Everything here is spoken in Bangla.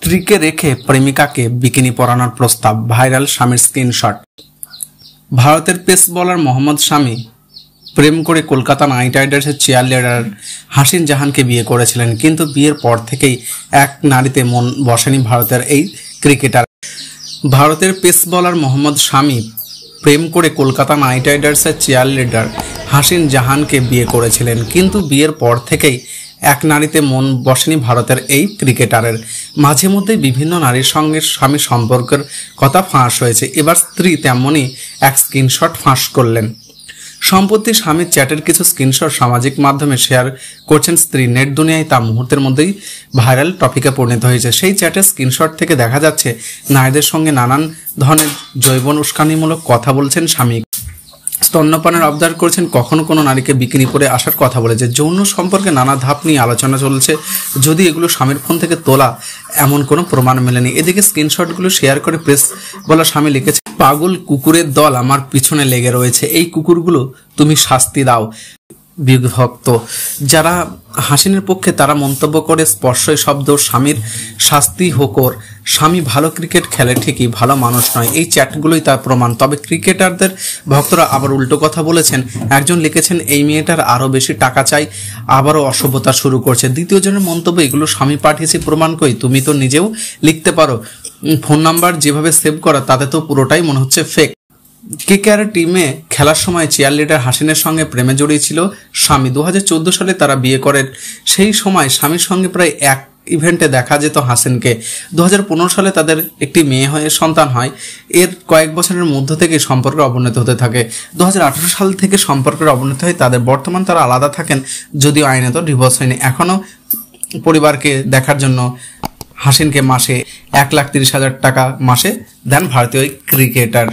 স্ত্রীকে রেখে প্রেমিকাকে বিকিনি পরানোর প্রস্তাব, ভাইরাল স্বামীর স্ক্রিনশট। ভারতের পেস বোলার মোহাম্মদ শামি প্রেম করে কলকাতা নাইট রাইডার্সের চিয়ারলিডার হাসিন জাহানকে বিয়ে করেছিলেন, কিন্তু বিয়ের পর থেকেই এক নারীতে মন বসেনি ভারতের এই ক্রিকেটার। ভারতের পেস বোলার মোহাম্মদ শামি প্রেম করে কলকাতা নাইট রাইডার্সের চিয়ারলিডার হাসিন জাহানকে বিয়ে করেছিলেন, কিন্তু বিয়ের পর থেকেই এক নারীতে মন বসেনি ভারতের এই ক্রিকেটারের। মাঝে মধ্যে বিভিন্ন নারীর সঙ্গে স্বামী সম্পর্কের কথা ফাঁস হয়েছে, এবার স্ত্রী তেমনই এক স্ক্রিনশট ফাঁস করলেন। সম্প্রতি স্বামীর চ্যাটের কিছু স্ক্রিনশট সামাজিক মাধ্যমে শেয়ার করছেন স্ত্রী। নেট দুনিয়ায় তা মুহূর্তের মধ্যেই ভাইরাল টপিকে পরিণত হয়েছে। সেই চ্যাটের স্ক্রিনশট থেকে দেখা যাচ্ছে নারীদের সঙ্গে নানান ধরনের জৈবন উস্কানিমূলক কথা বলছেন স্বামী। স্তন্যপানের আবদার করেছেন, কখনো কোনো নারীকে বিকিনি পরে আসার কথা বলেছে। যৌন সম্পর্কে নানা ধাপ নিয়ে আলোচনা চলছে, যদি এগুলো স্বামীর ফোন থেকে তোলা এমন কোনো প্রমাণ মেলেনি। এদিকে স্ক্রিনশটগুলো শেয়ার করে প্রেস বলা স্বামী লিখেছে, পাগল কুকুরের দল আমার পিছনে লেগে রয়েছে, এই কুকুরগুলো তুমি শাস্তি দাও। বিভক্ত যারা হাসিনের পক্ষে তারা মন্তব্য করে, স্পর্শই শব্দ, স্বামীর শাস্তি হোকর। স্বামী ভালো ক্রিকেট খেলে ঠিকই, ভালো মানুষ নয়, এই চ্যাটগুলোই তার প্রমাণ। তবে ক্রিকেটারদের ভক্তরা আবার উল্টো কথা বলেছেন। একজন লিখেছেন, এই মেয়েটার আরও বেশি টাকা চাই, আবারও অসভ্যতা শুরু করছে। দ্বিতীয় জনের মন্তব্য, এগুলো স্বামী পাঠিয়েছে, প্রমাণ কই, তুমি তো নিজেও লিখতে পারো, ফোন নাম্বার যেভাবে সেভ করা তাতে তো পুরোটাই মনে হচ্ছে ফেক। কেকেআর টিমে খেলার সময় চিয়ারলিডার হাসিনের সঙ্গে প্রেমে জড়িয়েছিল স্বামী। 2014 সালে তারা বিয়ে করেন। সেই সময় স্বামীর সঙ্গে প্রায় এক ইভেন্টে দেখা যেত হাসিনকে। 2015 সালে তাদের একটি মেয়ে হয়ে সন্তান হয়। এর কয়েক বছরের মধ্য থেকে সম্পর্কের অবনতি হতে থাকে। 2018 সাল থেকে সম্পর্কের অবনতি হয় তাদের। বর্তমান তারা আলাদা থাকেন, যদিও আইনত ডিভোর্স হয়নি। এখনও পরিবারকে দেখার জন্য হাসিনকে মাসে 1,30,000 টাকা মাসে দেন ভারতীয় ক্রিকেটার।